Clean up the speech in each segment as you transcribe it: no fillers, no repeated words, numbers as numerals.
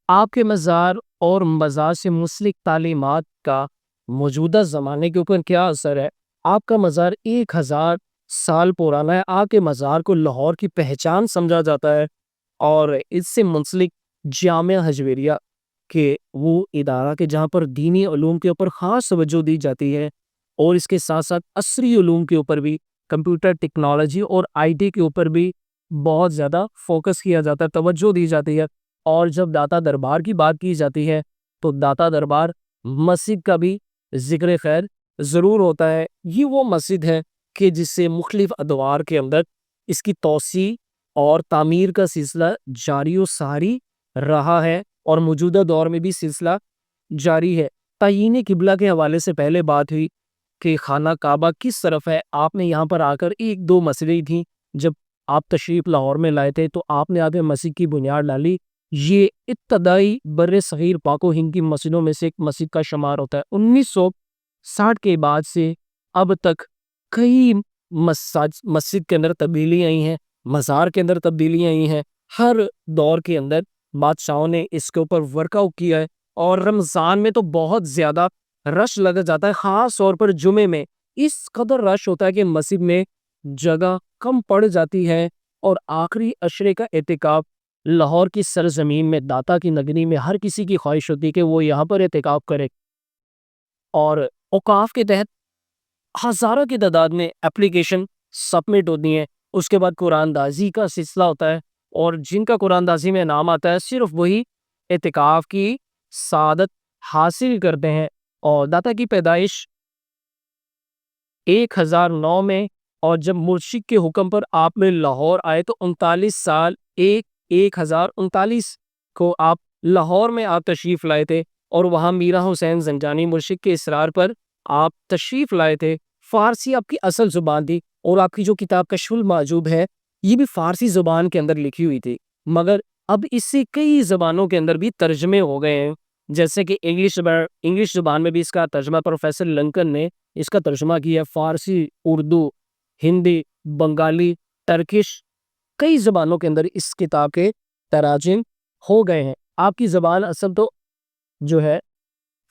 آپ کے مزار اور مزار سے منسلک تعلیمات کا موجودہ زمانے کے اوپر کیا اثر ہے؟ آپ کا مزار 1000 سال پرانا ہے۔ آپ کے مزار کو لاہور کی پہچان سمجھا جاتا ہے، اور اس سے منسلک جامعہ ہجویریہ کہ وہ ادارہ کہ جہاں پر دینی علوم کے اوپر خاص توجہ دی جاتی ہے، اور اس کے ساتھ ساتھ عصری علوم کے اوپر بھی، کمپیوٹر ٹیکنالوجی اور آئی ٹی کے اوپر بھی بہت زیادہ فوکس کیا جاتا ہے، توجہ دی جاتی ہے۔ اور جب داتا دربار کی بات کی جاتی ہے تو داتا دربار مسجد کا بھی ذکر خیر ضرور ہوتا ہے۔ یہ وہ مسجد ہے کہ جس سے مختلف ادوار کے اندر اس کی توسیع اور تعمیر کا سلسلہ جاری و ساری رہا ہے، اور موجودہ دور میں بھی سلسلہ جاری ہے۔ تعین قبلہ کے حوالے سے پہلے بات ہوئی کہ خانہ کعبہ کس طرف ہے۔ آپ نے یہاں پر آ کر ایک دو مسئلے تھیں، جب آپ تشریف لاہور میں لائے تھے تو آپ نے آگے مسجد کی بنیاد ڈالی۔ یہ ابتدائی بر صغیر پاک و ہند کی مسجدوں میں سے ایک مسجد کا شمار ہوتا ہے۔ 1960 کے بعد سے اب تک کئی مسجد کے اندر تبدیلیاں آئی ہیں، مزار کے اندر تبدیلیاں آئی ہیں۔ ہر دور کے اندر بادشاہوں نے اس کے اوپر ورک آؤٹ کیا ہے، اور رمضان میں تو بہت زیادہ رش لگ جاتا ہے، خاص طور پر جمعے میں اس قدر رش ہوتا ہے کہ مسجد میں جگہ کم پڑ جاتی ہے۔ اور آخری عشرے کا اعتکاف لاہور کی سرزمین میں، داتا کی نگری میں، ہر کسی کی خواہش ہوتی ہے کہ وہ یہاں پر اعتکاف کرے، اور اوقاف کے تحت ہزاروں کی تعداد میں اپلیکیشن سبمٹ ہوتی ہیں۔ اس کے بعد قرآن دازی کا سلسلہ ہوتا ہے، اور جن کا قرآن دازی میں نام آتا ہے صرف وہی اعتکاف کی سعادت حاصل کرتے ہیں۔ اور داتا کی پیدائش 1009 میں، اور جب مرشد کے حکم پر آپ میں لاہور آئے تو 39 سال 1039 کو آپ لاہور میں آپ تشریف لائے تھے، اور وہاں میرا حسین زنجانی مرشد کے اصرار پر آپ تشریف لائے تھے۔ فارسی آپ کی اصل زبان تھی، اور آپ کی جو کتاب کشف المحجوب ہے یہ بھی فارسی زبان کے اندر لکھی ہوئی تھی، مگر اب اس سے کئی زبانوں کے اندر بھی ترجمے ہو گئے ہیں، جیسے کہ انگلش زبان میں بھی اس کا ترجمہ پروفیسر لنکن نے اس کا ترجمہ کیا ہے، فارسی، اردو، ہندی، بنگالی، ترکش، کئی زبانوں کے اندر اس کتاب کے تراجم ہو گئے ہیں۔ آپ کی زبان اصل تو جو ہے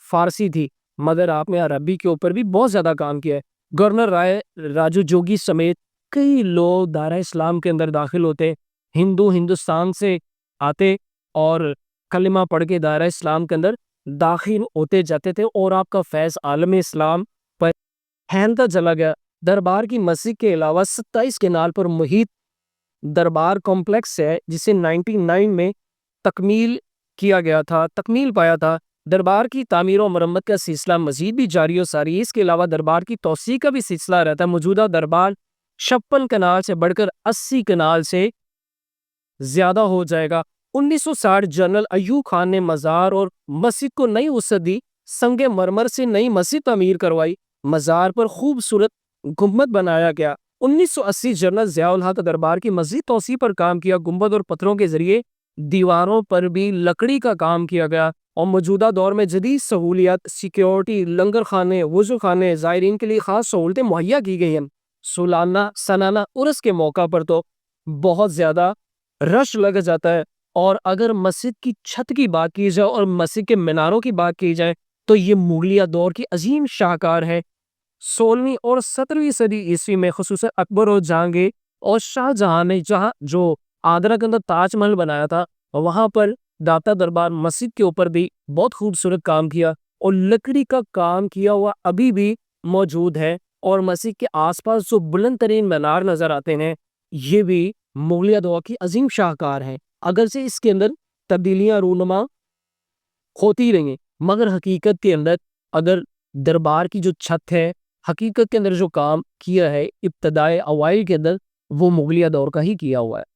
فارسی تھی، مگر آپ نے عربی کے اوپر بھی بہت زیادہ کام کیا ہے۔ گورنر رائے راجو جوگی سمیت کئی لوگ دائرہ اسلام کے اندر داخل ہوتے، ہندوستان سے آتے اور کلمہ پڑھ کے دائرہ اسلام کے اندر داخل ہوتے جاتے تھے، اور آپ کا فیض عالم اسلام پر پھیلتا چلا گیا۔ دربار کی مسجد کے علاوہ 27 کنال پر محیط دربار کمپلیکس ہے، جسے 99 میں تکمیل پایا تھا۔ دربار کی تعمیر و مرمت کا سلسلہ مزید بھی جاری و ساری ہے۔ اس کے علاوہ دربار کی توسیع کا بھی سلسلہ رہتا ہے۔ موجودہ دربار 56 کنال سے بڑھ کر 80 کنال سے زیادہ ہو جائے گا۔ 1960 جنرل ایوب خان نے مزار اور مسجد کو نئی وسعت دی، سنگ مرمر سے نئی مسجد تعمیر کروائی، مزار پر خوبصورت گنبد بنایا گیا۔ 1980 جنرل ضیاء الحق دربار کی مزید توسیع پر کام کیا، گنبد اور پتھروں کے ذریعے دیواروں پر بھی لکڑی کا کام کیا گیا، اور موجودہ دور میں جدید سہولیات، سیکیورٹی، لنگر خانے، وضو خانے، زائرین کے لیے خاص سہولتیں مہیا کی گئی ہیں۔ سالانہ عرس کے موقع پر تو بہت زیادہ رش لگ جاتا ہے، اور اگر مسجد کی چھت کی بات کی جائے اور مسجد کے میناروں کی بات کی جائے تو یہ مغلیہ دور کی عظیم شاہکار ہے۔ 16ویں اور 17ویں صدی عیسوی میں خصوصاً اکبر اور جہانگیر اور شاہ جہاں نے جو آگرہ کے اندر تاج محل بنایا تھا، وہاں پر داتا دربار مسجد کے اوپر بھی بہت خوبصورت کام کیا، اور لکڑی کا کام کیا ہوا ابھی بھی موجود ہے۔ اور مسجد کے آس پاس جو بلند ترین مینار نظر آتے ہیں یہ بھی مغلیہ دور کی عظیم شاہکار ہیں۔ اگرچہ اس کے اندر تبدیلیاں رونما ہوتی رہیں، مگر حقیقت کے اندر اگر دربار کی جو چھت ہے، حقیقت کے اندر جو کام کیا ہے ابتدائے اوائل کے اندر، وہ مغلیہ دور کا ہی کیا ہوا ہے۔